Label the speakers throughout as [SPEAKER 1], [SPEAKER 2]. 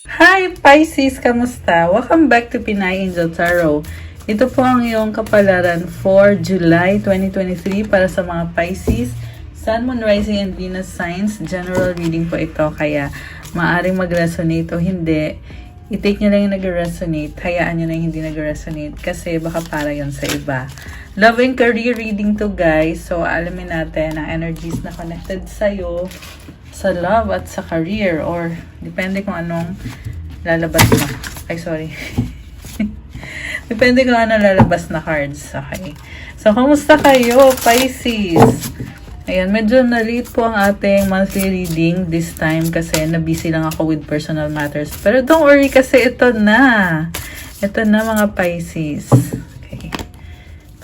[SPEAKER 1] Hi Pisces! Kamusta? Welcome back to Pinay Angel Tarot. Ito po ang iyong kapalaran for July 2023 para sa mga Pisces, Sun, Moon, Rising, and Venus signs. General reading po ito, kaya maaring mag-resonate o hindi. I-take nyo lang yung nag-resonate, hayaan nyo na yung hindi nag-resonate kasi baka para yon sa iba. Love and career reading to, guys. So, alamin natin ang energies na connected sa'yo sa love at sa career, or depende kung anong lalabas mo. Ay, sorry. Depende kung anong lalabas na cards. Okay. So, kumusta kayo, Pisces? Ayan, medyo na-late po ang ating monthly reading this time kasi na-busy lang ako with personal matters. Pero don't worry kasi ito na. Ito na, mga Pisces. Okay.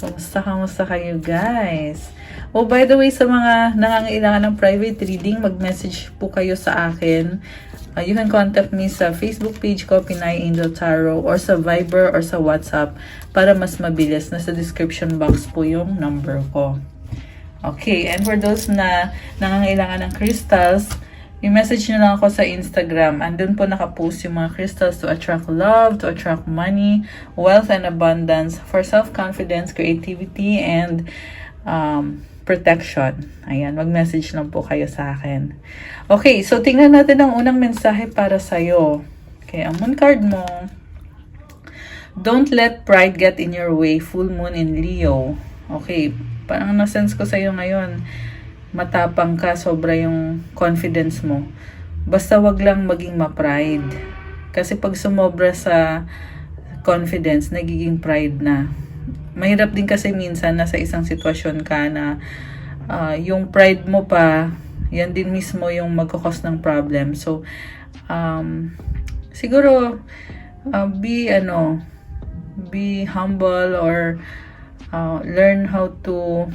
[SPEAKER 1] Kumusta kayo, guys? Oh, by the way, sa mga nangangailangan ng private reading, mag-message po kayo sa akin. You can contact me sa Facebook page ko, Pinay Angel Tarot, or sa Viber or sa WhatsApp para mas mabilis. Nasa description box po yung number ko. Okay, and for those na nangangailangan ng crystals, i-message nyo lang ako sa Instagram. Andun po nakapost yung mga crystals to attract love, to attract money, wealth, and abundance, for self-confidence, creativity, and protection. Ayan, mag-message lang po kayo sa akin. Okay, so tingnan natin ang unang mensahe para sa'yo. Okay, ang moon card mo. Don't let pride get in your way. Full moon in Leo. Okay, parang na-sense ko sa'yo ngayon. Matapang ka, sobra yung confidence mo. Basta wag lang maging ma-pride. Kasi pag sumobra sa confidence, nagiging pride na. Mahirap din kasi minsan nasa isang sitwasyon ka na yung pride mo pa, yan din mismo yung magkakos ng problem. So, siguro, be humble, or learn how to,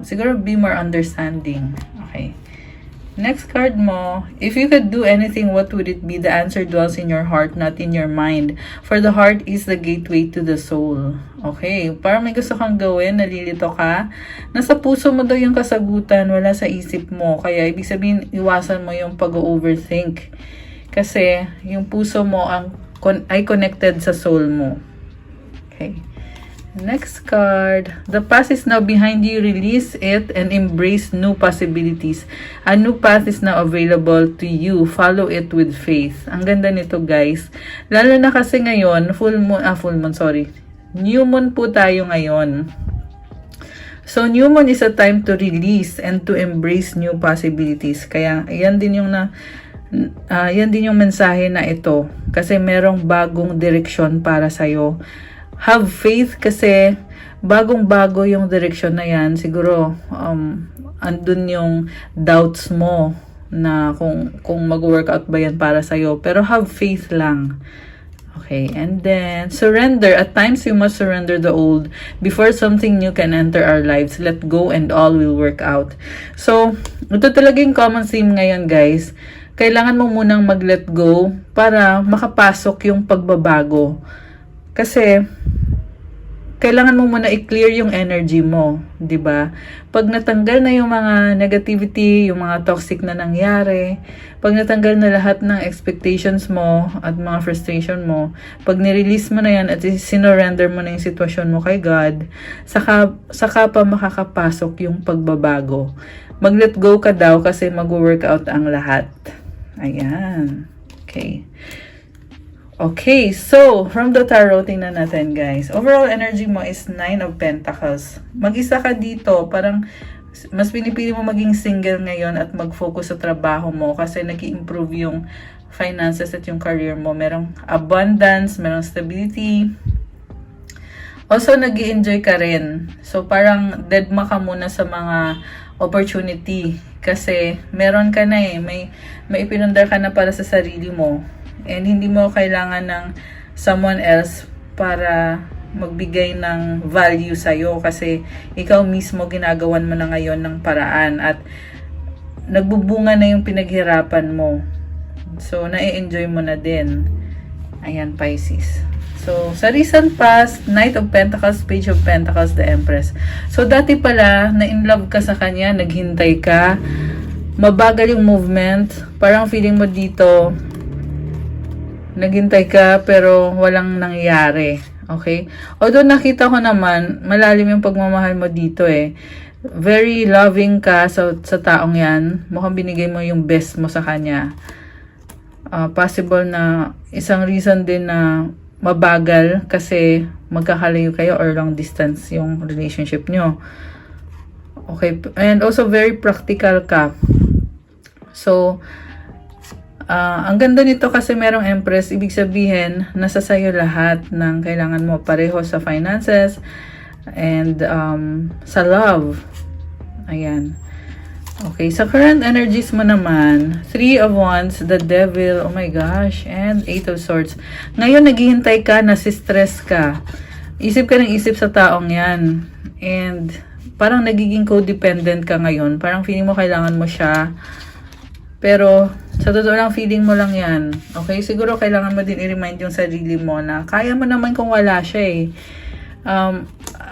[SPEAKER 1] siguro be more understanding. Okay. Next card mo, if you could do anything, what would it be? The answer dwells in your heart, not in your mind. For the heart is the gateway to the soul. Okay, parang may gusto kang gawin, nalilito ka. Nasa puso mo daw yung kasagutan, wala sa isip mo. Kaya ibig sabihin, iwasan mo yung pag-overthink. Kasi yung puso mo ay connected sa soul mo. Okay. Next card. The past is now behind you. Release it and embrace new possibilities. A new path is now available to you. Follow it with faith. Ang ganda nito, guys. Lalo na kasi ngayon, new moon po tayo ngayon. So, new moon is a time to release and to embrace new possibilities. Kaya, yan din yung mensahe na ito. Kasi merong bagong direksyon para sa'yo. Have faith kasi bagong-bago yung direction na yan. Siguro, andun yung doubts mo na kung mag-workout ba yan para sa'yo. Pero have faith lang. Okay, and then, surrender. At times, we must surrender the old before something new can enter our lives. Let go and all will work out. So, ito talaga yung common theme ngayon, guys. Kailangan mo munang mag-let go para makapasok yung pagbabago. Kasi, kailangan mo muna i-clear yung energy mo, 'di ba? Pag natanggal na yung mga negativity, yung mga toxic na nangyari, pag natanggal na lahat ng expectations mo at mga frustration mo, pag ni-release mo na yan at sinurrender mo na yung sitwasyon mo kay God, saka pa makakapasok yung pagbabago. Mag-let go ka daw kasi mag-workout ang lahat. Ayan. Okay. Okay, so, from the tarot, tingnan natin, guys. Overall energy mo is 9 of Pentacles. Mag-isa ka dito, parang mas pinipili mo maging single ngayon at mag-focus sa trabaho mo kasi nag-i-improve yung finances at yung career mo. Merong abundance, merong stability. Also, nag-i-enjoy ka rin. So, parang deadma ka muna sa mga opportunity kasi meron ka na may ipinundar ka na para sa sarili mo. And hindi mo kailangan ng someone else para magbigay ng value sa'yo kasi ikaw mismo ginagawan mo na ngayon ng paraan at nagbubunga na yung pinaghirapan mo. So, na-enjoy mo na din. Ayan, Pisces. So, sa recent past, Knight of Pentacles, Page of Pentacles, the Empress. So, dati pala, na-in-love ka sa kanya, naghintay ka, mabagal yung movement, parang feeling mo dito, Naghintay ka pero walang nangyari. Okay? Although nakita ko naman, malalim yung pagmamahal mo dito eh. Very loving ka sa taong yan. Mukhang binigay mo yung best mo sa kanya. Possible na isang reason din na mabagal kasi magkakalayo kayo or long distance yung relationship nyo. Okay? And also very practical ka. So, ang ganda nito kasi merong Empress, ibig sabihin, nasa sayo lahat ng kailangan mo pareho sa finances and sa love. Ayan. Okay, sa current energies mo naman, 3 of Wands, the Devil, oh my gosh, and 8 of Swords. Ngayon, naghihintay ka, nasistress ka. Isip ka ng isip sa taong yan. And parang nagiging codependent ka ngayon. Parang feeling mo kailangan mo siya. Pero, sa totoo lang, feeling mo lang yan. Okay? Siguro, kailangan mo din i-remind yung sarili mo na kaya mo naman kung wala siya eh.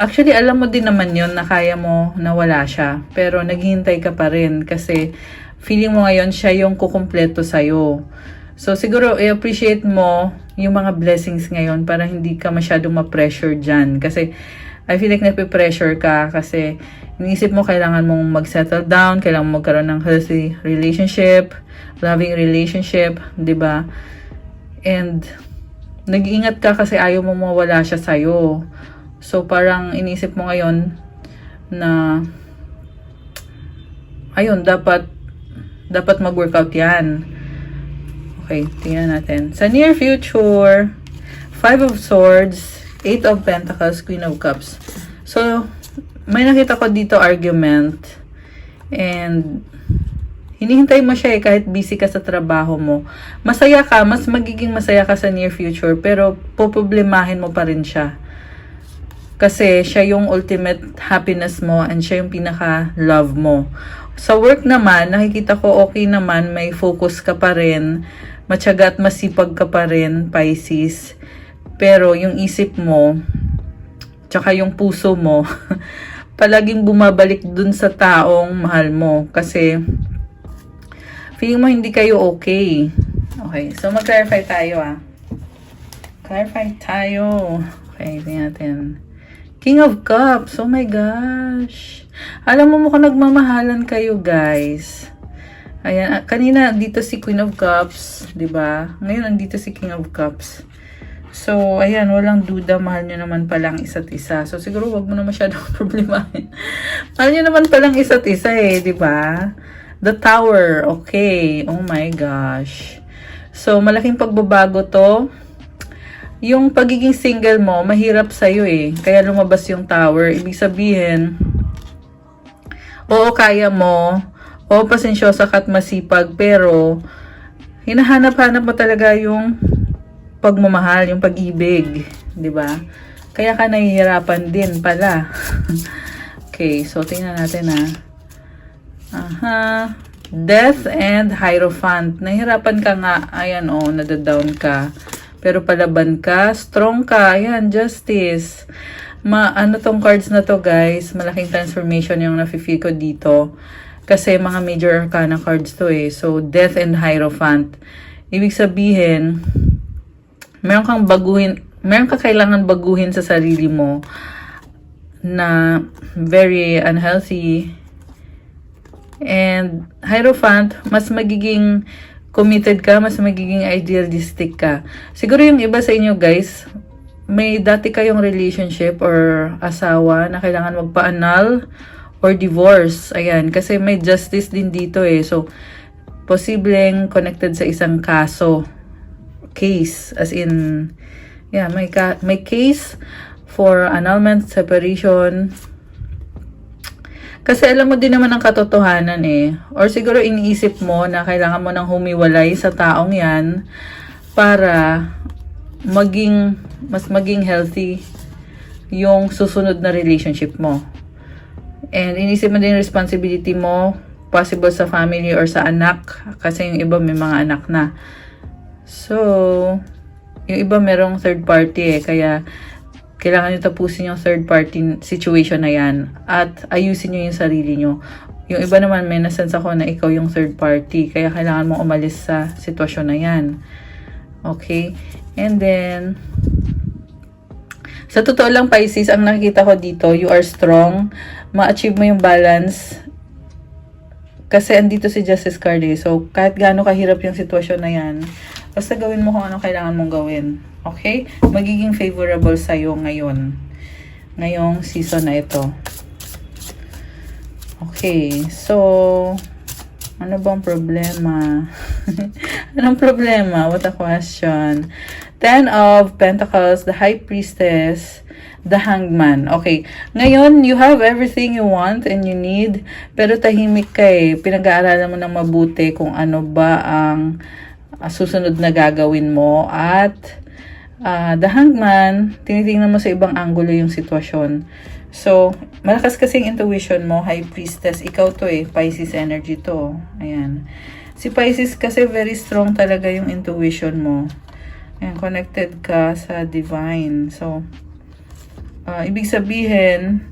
[SPEAKER 1] Actually, alam mo din naman yun na kaya mo na wala siya. Pero, naghihintay ka pa rin kasi feeling mo ngayon siya yung kukumpleto sa'yo. So, siguro, i-appreciate mo yung mga blessings ngayon para hindi ka masyadong ma-pressure dyan. Kasi, I feel like nape-pressure ka kasi iniisip mo kailangan mong mag-settle down, kailangan mo magkaroon ng healthy relationship, loving relationship, 'di ba? And nag-iingat ka kasi ayaw mo mawala siya sa'yo. So parang iniisip mo ngayon na ayun, dapat mag-workout 'yan. Okay, tingnan natin. Sa near future, 5 of Swords, 8 of Pentacles, Queen of Cups. So, may nakita ko dito argument. And, hinihintay mo siya eh, kahit busy ka sa trabaho mo. Masaya ka, mas magiging masaya ka sa near future, pero poproblemahin mo pa rin siya. Kasi, siya yung ultimate happiness mo and siya yung pinaka-love mo. Sa work naman, nakikita ko okay naman, may focus ka pa rin, matyaga at masipag ka pa rin, Pisces. Pero yung isip mo, tsaka yung puso mo, palaging bumabalik dun sa taong mahal mo. Kasi, feeling mo hindi kayo okay. Okay, so mag-clarify tayo Clarify tayo. Okay, tingnan natin. King of Cups, oh my gosh. Alam mo mukhang nagmamahalan kayo, guys. Ayan, kanina dito si Queen of Cups, 'di ba? Ngayon andito si King of Cups. So, ayan, walang duda, mahal nyo naman palang isa't isa. So, siguro wag mo na masyadong problemahin. Mahal nyo naman palang isa't isa eh, di ba? The Tower, okay. Oh my gosh. So, malaking pagbabago to. Yung pagiging single mo, mahirap sa'yo eh. Kaya lumabas yung Tower. Ibig sabihin, oo, kaya mo. Oo, pasensyosa ka at masipag. Pero, hinahanap-hanap mo talaga yung pagmamahal, yung pag-ibig, 'di ba? Kaya ka nahihirapan din pala. Okay, so tingnan natin Death and Hierophant. Nahihirapan ka nga, ayan nadadown ka. Pero palaban ka, strong ka, ayan, Justice. Ano tong cards na to, guys? Malaking transformation yung nafe-feel ko dito. Kasi mga major arcana cards to eh. So, Death and Hierophant. Ibig sabihin, meron ka kailangan baguhin sa sarili mo na very unhealthy. And Hierophant, mas magiging committed ka, mas magiging idealistic ka. Siguro yung iba sa inyo, guys, may dati kayong relationship or asawa na kailangan magpa-annul or divorce. Ayan, kasi may justice din dito eh. So, posibleng connected sa isang case, as in, yeah, may case for annulment, separation. Kasi alam mo din naman ang katotohanan eh. Or siguro iniisip mo na kailangan mo nang humiwalay sa taong yan para mas maging healthy yung susunod na relationship mo. And iniisip mo din yung responsibility mo, possible sa family or sa anak, kasi yung iba may mga anak na. So, yung iba merong third party eh, kaya kailangan nyo tapusin yung third party situation na yan at ayusin nyo yung sarili nyo. Yung iba naman may nasense ako na ikaw yung third party, kaya kailangan mong umalis sa sitwasyon na yan. Okay? And then, sa totoo lang, Pisces, ang nakikita ko dito, you are strong. Ma-achieve mo yung balance. Kasi andito si Justice card eh. So, kahit gaano kahirap yung sitwasyon na yan, basta gawin mo kung ano kailangan mong gawin. Okay? Magiging favorable sa'yo ngayon. Ngayong season na ito. Okay. So, ano bang problema? Anong problema? What a question. 10 of Pentacles, the High Priestess, the Hangman. Okay. Ngayon, you have everything you want and you need, pero tahimik ka eh. Pinag-aaralan mo ng mabuti kung ano ba ang susunod na gagawin mo. At the Hangman, tinitingnan mo sa ibang angulo yung sitwasyon. So, malakas kasing intuition mo, High Priestess. Ikaw to eh, Pisces energy to. Ayan. Si Pisces kasi very strong talaga yung intuition mo. Ayan, connected ka sa divine. So, ibig sabihin,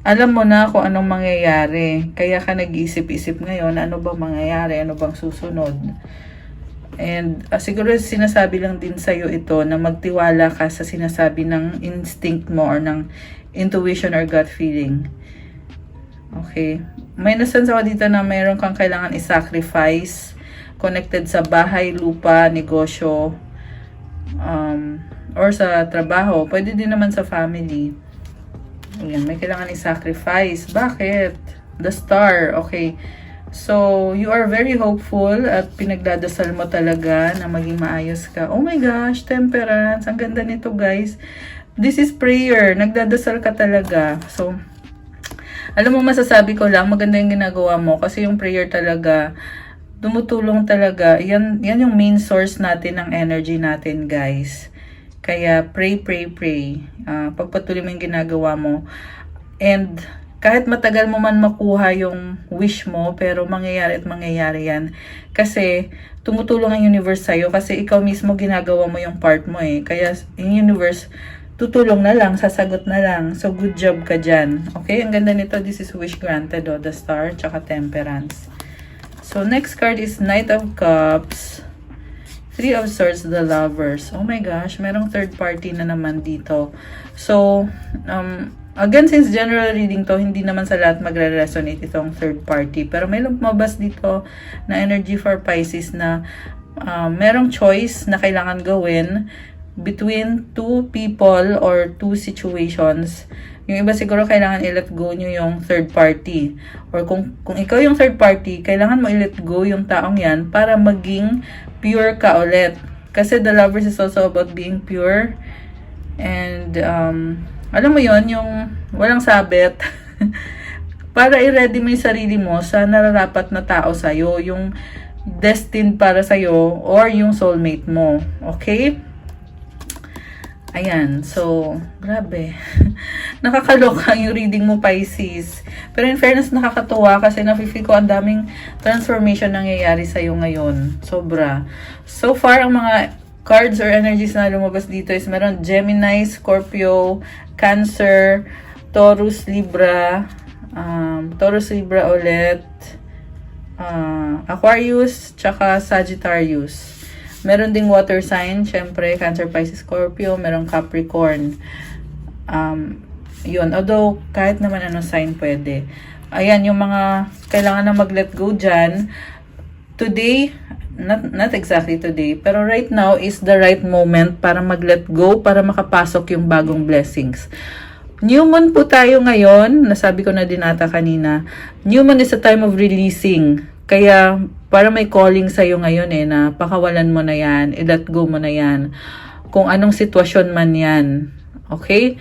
[SPEAKER 1] alam mo na kung anong mangyayari. Kaya ka nag-iisip-isip ngayon, ano bang mangyayari, ano bang susunod. And siguro sinasabi lang din sa'yo ito na magtiwala ka sa sinasabi ng instinct mo or ng intuition or gut feeling. Okay. May nasense ako dito na mayroon kang kailangan i-sacrifice connected sa bahay, lupa, negosyo, or sa trabaho. Pwede din naman sa family. Ayan, may kailangan i-sacrifice. Bakit? The Star. Okay. So, you are very hopeful at pinagdadasal mo talaga na maging maayos ka. Oh my gosh, Temperance. Ang ganda nito, guys. This is prayer. Nagdadasal ka talaga. So, alam mo, masasabi ko lang, maganda yung ginagawa mo kasi yung prayer talaga, tumutulong talaga. Yan yung main source natin ng energy natin, guys. Kaya, pray. Pagpatuloy mo yung ginagawa mo. And, kahit matagal mo man makuha yung wish mo, pero mangyayari at mangyayari yan. Kasi, tumutulong ang universe sa'yo kasi ikaw mismo ginagawa mo yung part mo eh. Kaya, yung universe, tutulong na lang, sasagot na lang. So, good job ka dyan. Okay? Ang ganda nito. This is wish granted, oh, the Star, tsaka Temperance. So, next card is Knight of Cups. 3 of Swords, the Lovers. Oh my gosh, merong third party na naman dito. So, again, since general reading to, hindi naman sa lahat magre-resonate itong third party. Pero may lumabas dito na energy for Pisces na merong choice na kailangan gawin between two people or two situations. Yung iba siguro kailangan i-let go nyo yung third party. Or kung ikaw yung third party, kailangan mo i-let go yung taong yan para maging pure ka ulit. Kasi the Lovers is also about being pure. And, alam mo yon yung walang sabit. Para i-ready mo yung sarili mo sa nararapat na tao sa'yo. Yung destined para sa'yo or yung soulmate mo. Okay? Ayan, so, grabe. Nakakaloka yung reading mo, Pisces. Pero in fairness, nakakatuwa kasi nafe-feel ko ang daming transformation nangyayari sa'yo ngayon. Sobra. So far, ang mga cards or energies na lumabas dito is meron Gemini, Scorpio, Cancer, Taurus, Libra ulit, Aquarius, tsaka Sagittarius. Meron ding water sign, syempre, Cancer, Pisces, Scorpio. Meron Capricorn. Yun. Although, kahit naman ano sign pwede. Ayan, yung mga kailangan na mag-let go dyan. Today, not exactly today, pero right now is the right moment para mag-let go, para makapasok yung bagong blessings. New Moon po tayo ngayon. Nasabi ko na din ata kanina. New Moon is a time of releasing. Kaya, para may calling sa'yo ngayon eh, na pakawalan mo na yan, i-let go mo na yan, kung anong sitwasyon man yan. Okay?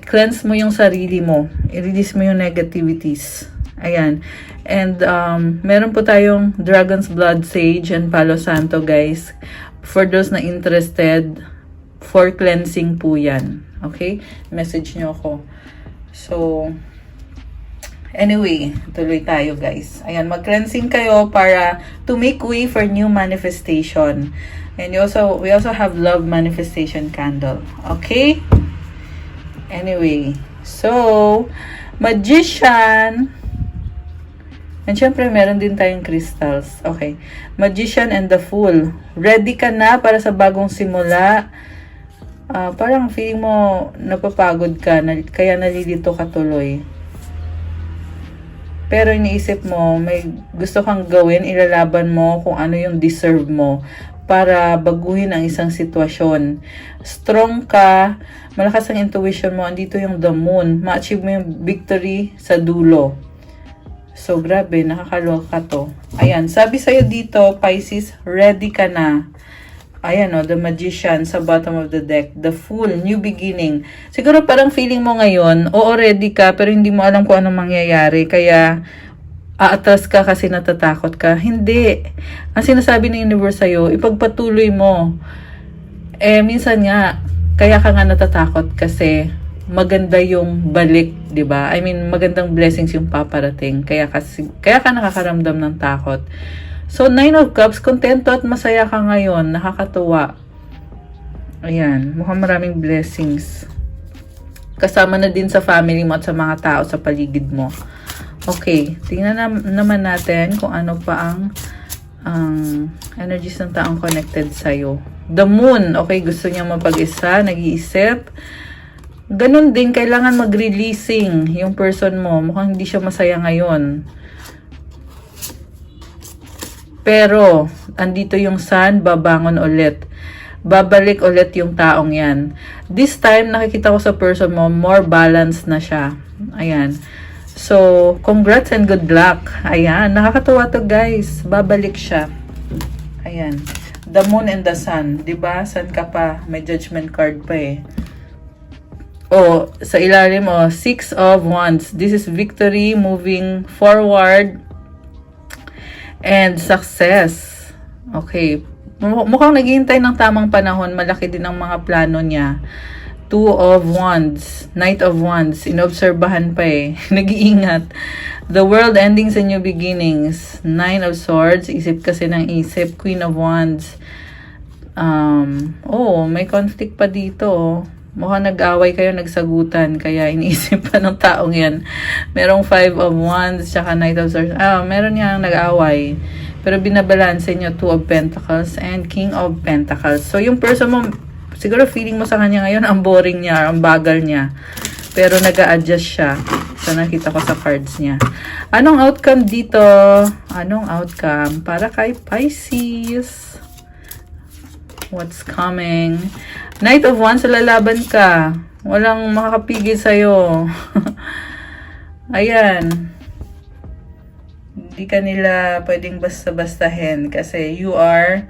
[SPEAKER 1] Cleanse mo yung sarili mo. I-release mo yung negativities. Ayan. And, meron po tayong Dragon's Blood Sage and Palo Santo, guys. For those na interested, for cleansing po yan. Okay? Message nyo ako. So, anyway, tuloy tayo, guys. Ayan, mag-cleansing kayo para to make way for new manifestation. And we also have love manifestation candle. Okay? Anyway, so, Magician. And syempre, meron din tayong crystals. Okay. Magician and the Fool. Ready ka na para sa bagong simula? Parang feeling mo napapagod ka, kaya nalilito ka tuloy. Pero iniisip mo, may gusto kang gawin, ilalaban mo kung ano yung deserve mo para baguhin ang isang sitwasyon. Strong ka, malakas ang intuition mo, andito yung the moon, ma-achieve mo yung victory sa dulo. So, grabe, nakakaloka to. Ayan, sabi sa'yo dito, Pisces, ready ka na. Ayan the Magician sa bottom of the deck. The Fool, new beginning. Siguro parang feeling mo ngayon, oo, ready ka, pero hindi mo alam kung anong mangyayari. Kaya, aatras ka kasi natatakot ka. Hindi. Ang sinasabi ng universe sa'yo, ipagpatuloy mo. Minsan nga, kaya ka nga natatakot kasi maganda yung balik, 'di ba? I mean, magandang blessings yung paparating. Kaya ka nakakaramdam ng takot. So, 9 of Cups, kontento at masaya ka ngayon. Nakakatuwa. Ayan, mukhang maraming blessings. Kasama na din sa family mo at sa mga tao sa paligid mo. Okay, tingnan naman natin kung ano pa ang energies ng taong connected sa'yo. The Moon, okay, gusto niya mapag-isa, nag-iisip. Ganun din, kailangan mag-releasing yung person mo. Mukhang hindi siya masaya ngayon. Pero, andito yung Sun, babangon ulit. Babalik ulit yung taong yan. This time, nakikita ko sa person mo, more balanced na siya. Ayan. So, congrats and good luck. Ayan, nakakatuwa to guys. Babalik siya. Ayan. The Moon and the Sun. Diba? Sun ka pa. May judgment card pa eh. Sa ilalim Six of Wands. This is victory, moving forward, and success. Okay. Mukhang naghihintay ng tamang panahon. Malaki din ang mga plano niya. Two of Wands. Knight of Wands. Inobserbahan pa eh. Nag-iingat. The world ending sa new beginnings. Nine of Swords. Isip kasi ng isip. Queen of Wands. May conflict pa dito. Mukhang nag-away kayo, nagsagutan. Kaya iniisip pa ng taong yan. Merong 5 of Wands, tsaka Knight of Swords. Meron nga nag-away. Pero binabalanse nyo 2 of Pentacles and King of Pentacles. So, yung person mo, siguro feeling mo sa kanya ngayon, ang boring niya, ang bagal niya. Pero nag-a-adjust siya. So, nakita ko sa cards niya. Anong outcome dito? Anong outcome para kay Pisces? What's coming? Knight of Wands, lalaban ka. Walang makakapigil sa'yo. Ayan. Hindi ka nila pwedeng basta-bastahin kasi you are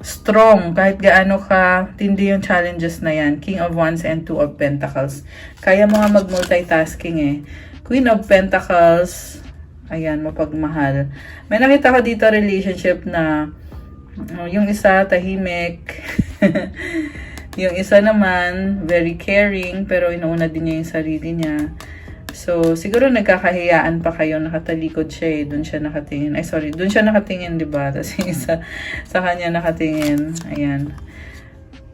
[SPEAKER 1] strong. Kahit gaano ka, tindi yung challenges na yan. King of Wands and 2 of Pentacles. Kaya mo nga mag-multitasking eh. Queen of Pentacles, ayan, mapagmahal. May nakita ko dito relationship na yung isa tahimik. Yung isa naman, very caring, pero inuuna din niya yung sarili niya. So, siguro nagkakahiyaan pa kayo, nakatalikod siya eh. Doon siya nakatingin. Doon siya nakatingin, diba? Tapos yung isa sa kanya nakatingin. Ayan.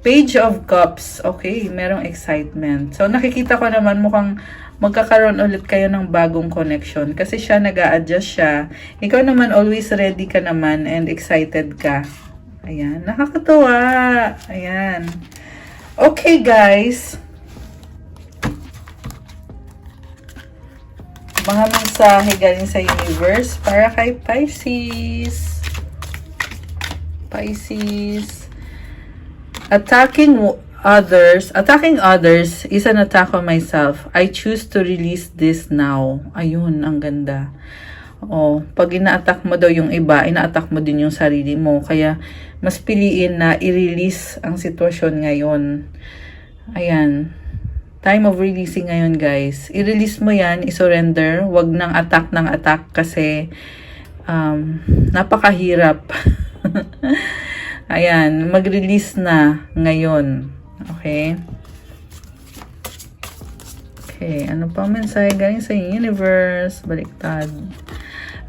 [SPEAKER 1] Page of Cups. Okay, merong excitement. So, nakikita ko naman mukhang magkakaroon ulit kayo ng bagong connection. Kasi siya, nag-a-adjust siya. Ikaw naman, always ready ka naman and excited ka. Ayan, nakakatuwa. Ayan. Okay, guys. Mga mensahe galing sa universe para kay Pisces. Pisces. Attacking others is an attack on myself. I choose to release this now. Ayun, ang ganda. Pag ina-attack mo daw yung iba, ina-attack mo din yung sarili mo. Kaya, mas piliin na i-release ang sitwasyon ngayon. Ayan. Time of releasing ngayon, guys. I-release mo yan, i-surrender. Huwag nang attack ng attack kasi napakahirap. Ayan, mag-release na ngayon. Okay? Okay, ano pa mensahe galing sa universe? Baliktad.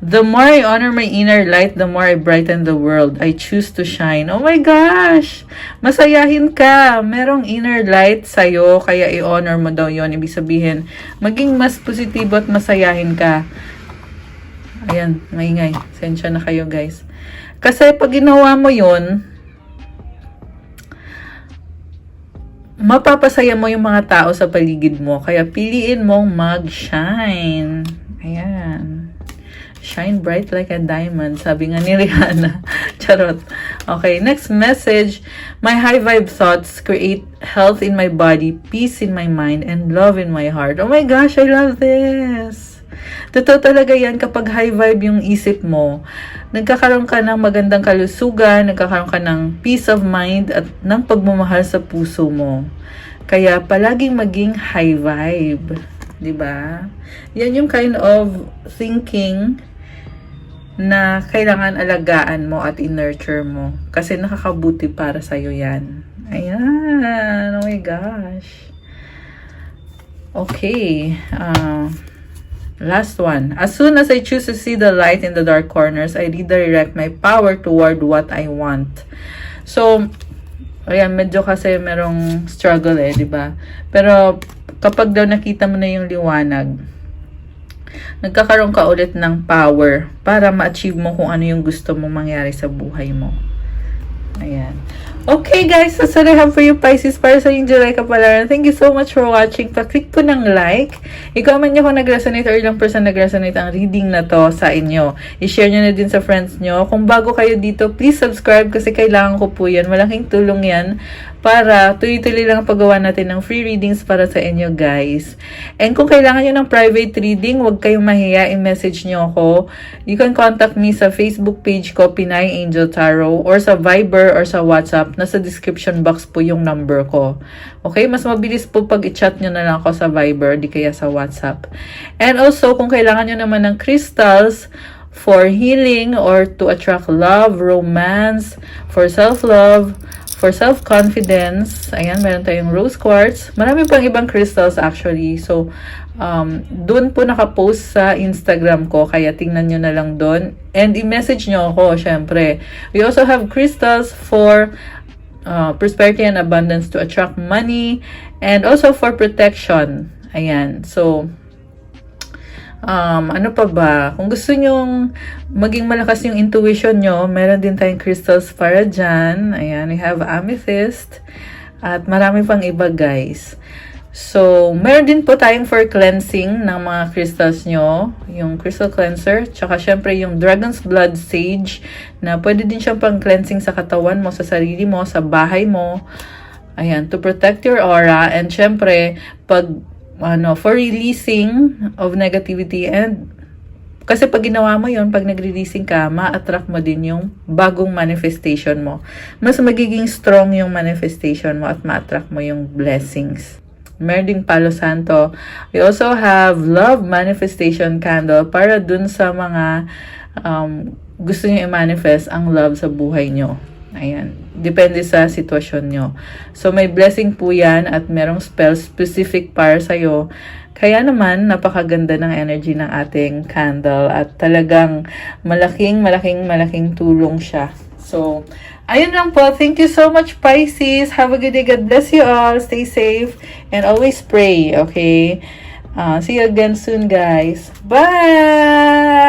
[SPEAKER 1] The more I honor my inner light, the more I brighten the world. I choose to shine. Oh my gosh! Masayahin ka. Merong inner light sa'yo, kaya i-honor mo daw yon. Ibig sabihin, maging mas positibo at masayahin ka. Ayan, maingay. Sensya na kayo, guys. Kasi pag ginawa mo yun, mapapasaya mo yung mga tao sa paligid mo. Kaya piliin mong mag-shine. Ayan. Shine bright like a diamond. Sabi nga ni Rihanna. Charot. Okay, next message. My high vibe thoughts create health in my body, peace in my mind, and love in my heart. Oh my gosh, I love this. Totoo talaga yan kapag high vibe yung isip mo. Nagkakaroon ka ng magandang kalusugan, nagkakaroon ka ng peace of mind at ng pagmamahal sa puso mo. Kaya palaging maging high vibe. 'Di ba? Yan yung kind of thinking na kailangan alagaan mo at i-nurture mo. Kasi nakakabuti para sa'yo yan. Ayan. Oh my gosh. Okay. Last one. As soon as I choose to see the light in the dark corners, I redirect my power toward what I want. So, ayan, medyo kasi merong struggle di ba? Pero, kapag daw nakita mo na yung liwanag, nagkakaroon ka ulit ng power para ma-achieve mo kung ano yung gusto mong mangyari sa buhay mo. Ayan. Okay guys, that's all I have for you Pisces para sa yung July Kapalaran. Thank you so much for watching. Pa-click po ng like. I-comment nyo kung nag-resonate or ilang person nag-resonate ang reading na to sa inyo. I-share nyo na din sa friends nyo. Kung bago kayo dito, please subscribe kasi kailangan ko po yan. Malaking tulong yan para tuloy-tuloy lang paggawa natin ng free readings para sa inyo guys. And kung kailangan nyo ng private reading, huwag kayong mahiya, i-message nyo ako. You can contact me sa Facebook page ko, Pinay Angel Tarot, or sa Viber or sa WhatsApp. Nasa description box po yung number ko. Okay? Mas mabilis po pag i-chat nyo na lang ako sa Viber, di kaya sa WhatsApp. And also, kung kailangan nyo naman ng crystals for healing or to attract love, romance, for self-love, for self-confidence, ayan, meron tayong rose quartz. Marami pang ibang crystals actually. So, doon po nakapost sa Instagram ko. Kaya tingnan nyo na lang doon. And i-message nyo ako, syempre. We also have crystals for prosperity and abundance to attract money. And also for protection. Ayan. So, ano pa ba? Kung gusto nyong maging malakas yung intuition nyo, meron din tayong crystals para dyan. Ayan, we have amethyst. At marami pang iba, guys. So, meron din po tayong for cleansing ng mga crystals nyo. Yung crystal cleanser. Tsaka, syempre, yung dragon's blood sage na pwede din siyang pang cleansing sa katawan mo, sa sarili mo, sa bahay mo. Ayan, to protect your aura. And, syempre, pag for releasing of negativity and kasi pag ginawa mo yon, pag nag-releasing ka, ma-attract mo din yung bagong manifestation mo. Mas magiging strong yung manifestation mo at ma-attract mo yung blessings. Meron ding Palo Santo. We also have love manifestation candle para dun sa mga gusto nyo i-manifest ang love sa buhay nyo. Ayan. Depende sa sitwasyon nyo. So, may blessing po yan at merong spell specific para sa'yo. Kaya naman, napakaganda ng energy ng ating candle at talagang malaking tulong siya. So, ayun lang po. Thank you so much, Pisces. Have a good day. God bless you all. Stay safe and always pray, okay? See you again soon, guys. Bye!